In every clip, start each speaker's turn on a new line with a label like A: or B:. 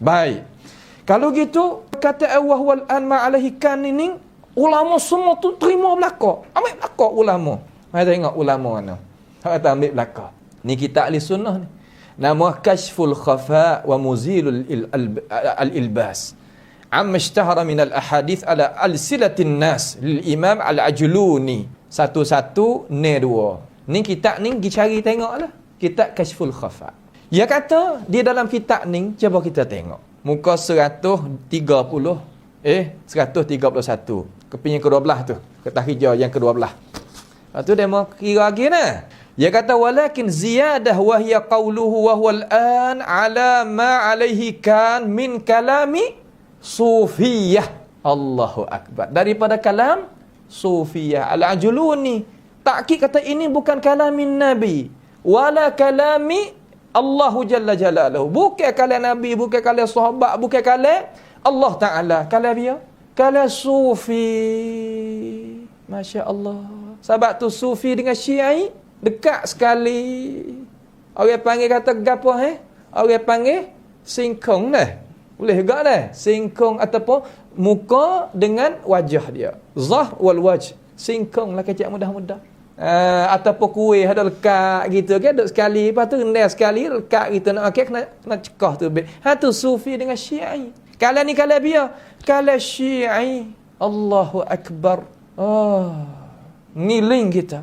A: Baik. Kalau gitu, kata wahwal an ma'alaihi kan ini, ulama semua tu terima belaka. Ambil belaka ulama. Mari tengok ulama mana. Hak kata ambil belaka. Ni kitab ahli sunnah ni. Nama Kashful Khafa wa Muzilul Al-Ilbas. Amma ishtahara min al-ahadith ala al-silatin nas lil Imam Al-Ajluni. Satu-satu ni dua. Ni kitab ni pergi cari tengoklah. Kitab Kashful Khafa. Dia kata di dalam kitab ni, cuba kita tengok. Muka 131. Keping yang ke-12 tu. Kertas hijau yang ke-12. Lepas tu dia mau kira lagi nah. Dia kata walakin ziyadah wa hiya qawluhu wa huwa al-an ala ma alaihi kan min kalami sufiyah. Allahu akbar. Daripada kalam sufiyah al-Ajluni. Takkid kata ini bukan kalamin Nabi wala kalami Allahu Jalla Jalaluhu. Bukan kalam Nabi, bukan kalam sahabat, bukan kalam Allah Ta'ala. Kalam dia? Kalam sufi. Masya Allah. Sebab tu sufi dengan syiai dekat sekali. Orang panggil kata gapo Orang panggil singkong dah. Boleh juga dah. Singkong ataupun muka dengan wajah dia. Zah wal wajh. Singkong lah kecik mudah-mudah. Ataupun kuih ada lekat gitu kan, duduk sekali, lepas tu rendah sekali, lekat gitu, nak makan kena cekah tu. Tu sufi dengan syiai. Kalau ni kalau biar, kalau syiai, Allahu Akbar. Ni link kita.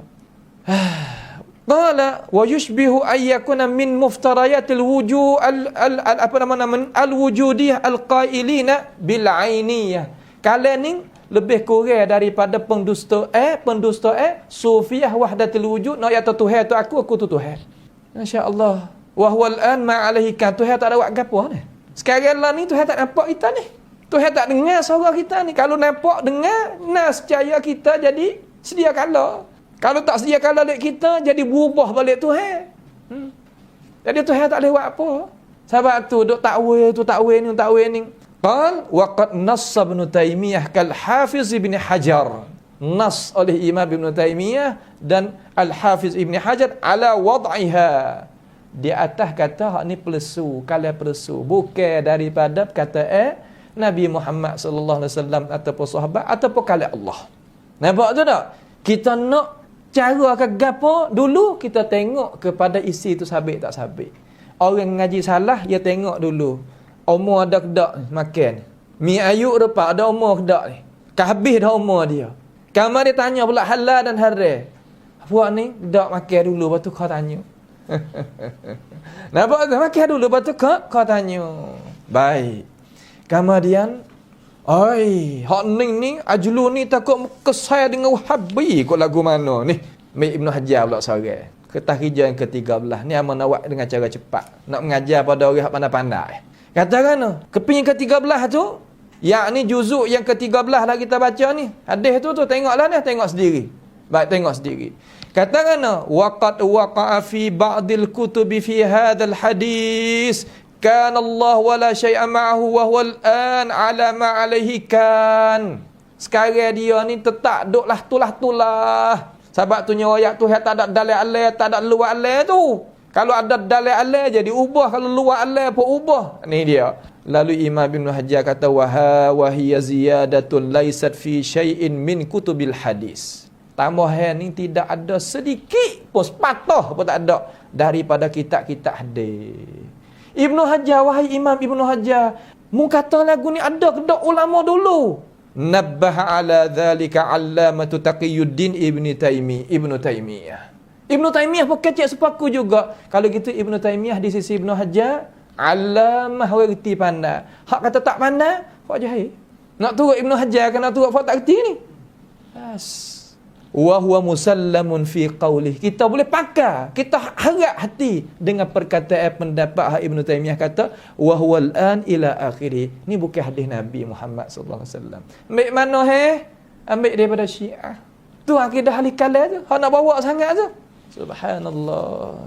A: Qala wa yushbihu ayyakuna min muftarayatil wujuh al-wujudiyah al-qailina bil ainiyah. Kalau ni lebih kurang daripada pendusta sufiyah wahdatul wujud, nak kata Tuhan tu aku tu Tuhan. Masya-Allah. Wa huwal an ma alaihi kan, Tuhan tak ada buat gapo ni. Sekarang lah ni Tuhan tak nampak kita ni. Tuhan tak dengar suara kita ni. Kalau nampak dengar, nescaya kita jadi sedia kala. Kalau tak sedia kala dek kita, jadi berubah balik Tuhan. Jadi Tuhan tak boleh buat apa. Sebab tu duk takwil ni. Qal wa qad nassa Ibn Taimiyah kal Hafiz Ibn Hajar. Nas oleh Imam Ibn Taimiyah dan Al-Hafiz Ibn Hajar ala wad'iha. Di atas kata hak ni pelesu, kalam pelesu. Bukan daripada kata Nabi Muhammad sallallahu alaihi wasallam ataupun sahabat ataupun kalam Allah. Nampak tu tak? Kita nak cara ke gapo dulu kita tengok kepada isi tu sabit tak sabit. Orang ngaji salah dia tengok dulu. Umur ada kedak makan. Mi ayuk depan ada umur kedak ni. Habis dah umur dia. Kamar dia tanya pula halal dan haram. Puak ni kedak makan dulu lepas tu kau tanya. Nampak tak makan dulu lepas tu kau tanya. Baik. Kemudian hak ni Ajlu ni takut kesal dengan Wahabi kot lagu mana ni. Ibnu Hajar pula seorang. Kertas hijau yang ke-13 ni aman nak buat dengan cara cepat. Nak mengajar pada orang hak pandai-pandai. Katakan keping yang ke-13 tu, yakni juzuk yang ke-13 lah kita baca ni. Hadis tu tengoklah ni, tengok sendiri. Baik, tengok sendiri. Katakan waqad waqa'a fi ba'dil kutubi fi hadzal hadis kana Allah wala syai'a ma'ahu wa huwa al-an 'ala ma 'alaihi kan. Sekarang dia ni tetap duklah tulah. Sebab tu ayat tu tak ada dalil alai, tak ada luar alai tu. Kalau ada dalil alai jadi ubah, kalau luar alai pun ubah. Ni dia. Lalu Imam Ibn Hajar kata wa hiya ziyadatun laysat fi syai'in min kutubil hadis. Tambahan ni tidak ada sedikit pun sepatah pun tak ada daripada kitab-kitab hadis. Ibn Hajar, wahai Imam Ibn Hajar, mu kata lagu ni ada kedak ulama dulu. Nabbaha ala dhalika 'allamatu Taqiyuddin Ibn Taimiyah. Ibn Taimiyah pun kecil sepaku juga. Kalau gitu Ibn Taimiyah di sisi Ibn Hajar, alamah reti pandai. Hak kata tak pandai, hak jahil. Nak turut Ibn Hajar kan nak turut hak tak reti ni. Wa huwa musallamun fi qawlih. Kita boleh pakai, kita harap hati dengan perkataan pendapat Ibn Taimiyah kata wa huwal an ila akhirih. Ni bukan hadis Nabi Muhammad sallallahu alaihi wasallam. Ambil mana ambil daripada Syiah. Tu akidah ahli kalam tu. Hak nak bawa sangat tu. Subhanallah.